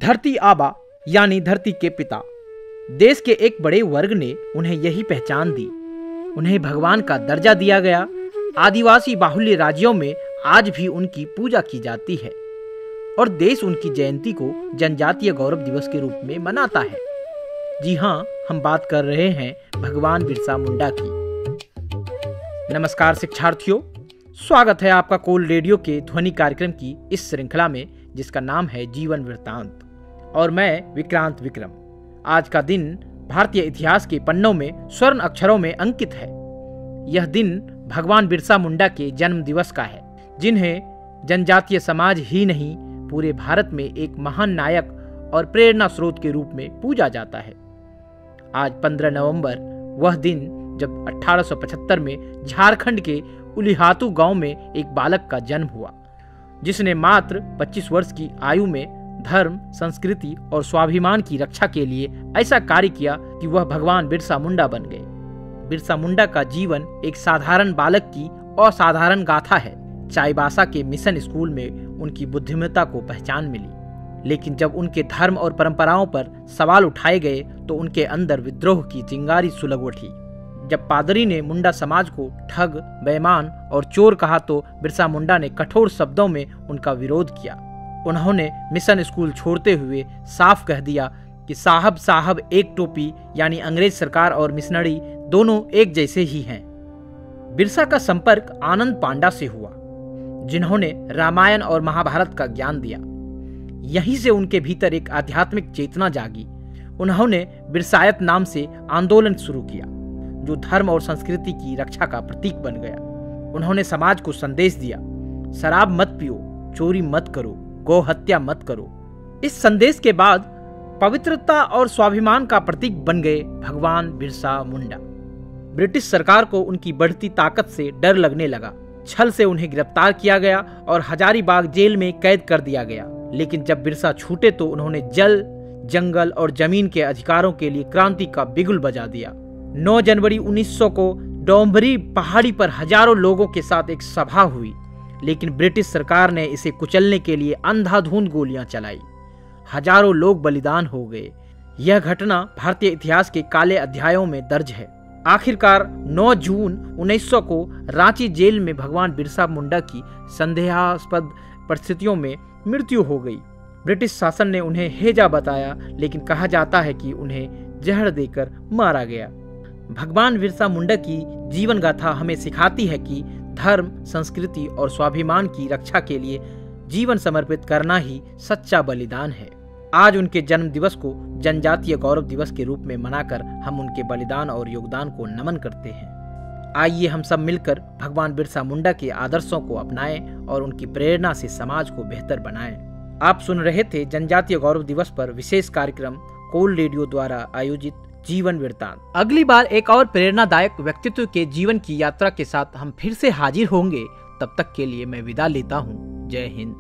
धरती आबा यानी धरती के पिता। देश के एक बड़े वर्ग ने उन्हें यही पहचान दी। उन्हें भगवान का दर्जा दिया गया। आदिवासी बाहुल्य राज्यों में आज भी उनकी पूजा की जाती है और देश उनकी जयंती को जनजातीय गौरव दिवस के रूप में मनाता है। जी हाँ, हम बात कर रहे हैं भगवान बिरसा मुंडा की। नमस्कार शिक्षार्थियों, स्वागत है आपका कोल रेडियो के ध्वनि कार्यक्रम की इस श्रृंखला में जिसका नाम है जीवन वृत्तांत, और मैं विक्रांत विक्रम। आज का दिन भारतीय इतिहास के पन्नों में स्वर्ण अक्षरों में अंकित है। यह दिन भगवान बिरसा मुंडा के जन्म दिवस का है, जिन्हें जनजातीय समाज ही नहीं पूरे भारत में एक महान नायक और प्रेरणा स्रोत के रूप में पूजा जाता है। आज 15 नवंबर वह दिन जब 1875 में झारखंड के उलिहातू गांव में एक बालक का जन्म हुआ, जिसने मात्र 25 वर्ष की आयु में धर्म, संस्कृति और स्वाभिमान की रक्षा के लिए ऐसा कार्य किया कि वह भगवान बिरसा मुंडा बन गए। बिरसा मुंडा का जीवन एक साधारण बालक की असाधारण गाथा है। चाईबासा के मिशन स्कूल में उनकी बुद्धिमत्ता को पहचान मिली, लेकिन जब उनके धर्म और परंपराओं पर सवाल उठाए गए तो उनके अंदर विद्रोह की चिंगारी सुलग उठी। जब पादरी ने मुंडा समाज को ठग, बेईमान और चोर कहा तो बिरसा मुंडा ने कठोर शब्दों में उनका विरोध किया। उन्होंने मिशन स्कूल छोड़ते हुए साफ कह दिया कि साहब साहब एक टोपी, यानी अंग्रेज सरकार और मिशनरी दोनों एक जैसे ही हैं। बिरसा का संपर्क आनंद पांडा से हुआ, जिन्होंने रामायण और महाभारत का ज्ञान दिया। यहीं से उनके भीतर एक आध्यात्मिक चेतना जागी। उन्होंने बिरसायत नाम से आंदोलन शुरू किया, जो धर्म और संस्कृति की रक्षा का प्रतीक बन गया। उन्होंने समाज को संदेश दिया, शराब मत पियो, चोरी मत करो, गौ हत्या मत करो। इस संदेश के बाद पवित्रता और स्वाभिमान का प्रतीक बन गए भगवान बिरसा मुंडा। ब्रिटिश सरकार को उनकी बढ़ती ताकत से डर लगने लगा। छल से उन्हें गिरफ्तार किया गया और हजारीबाग जेल में कैद कर दिया गया। लेकिन जब बिरसा छूटे तो उन्होंने जल, जंगल और जमीन के अधिकारों के लिए क्रांति का बिगुल बजा दिया। 9 जनवरी 1900 को डोंबरी पहाड़ी पर हजारों लोगों के साथ एक सभा हुई, लेकिन ब्रिटिश सरकार ने इसे कुचलने के लिए अंधाधुंध गोलियां चलाई। हजारों लोग बलिदान हो गए। यह घटना भारतीय इतिहास के काले अध्यायों में दर्ज है। आखिरकार 9 जून 1900 को रांची जेल में भगवान बिरसा मुंडा की संदेहास्पद परिस्थितियों में मृत्यु हो गई। ब्रिटिश शासन ने उन्हें हेजा बताया, लेकिन कहा जाता है कि उन्हें जहर देकर मारा गया। भगवान बिरसा मुंडा की जीवन गाथा हमें सिखाती है कि धर्म, संस्कृति और स्वाभिमान की रक्षा के लिए जीवन समर्पित करना ही सच्चा बलिदान है। आज उनके जन्म दिवस को जनजातीय गौरव दिवस के रूप में मनाकर हम उनके बलिदान और योगदान को नमन करते हैं। आइए हम सब मिलकर भगवान बिरसा मुंडा के आदर्शों को अपनाएं और उनकी प्रेरणा से समाज को बेहतर बनाएं। आप सुन रहे थे जनजातीय गौरव दिवस पर विशेष कार्यक्रम कोल रेडियो द्वारा आयोजित जीवन वृत्तांत। अगली बार एक और प्रेरणादायक व्यक्तित्व के जीवन की यात्रा के साथ हम फिर से हाजिर होंगे। तब तक के लिए मैं विदा लेता हूँ। जय हिंद।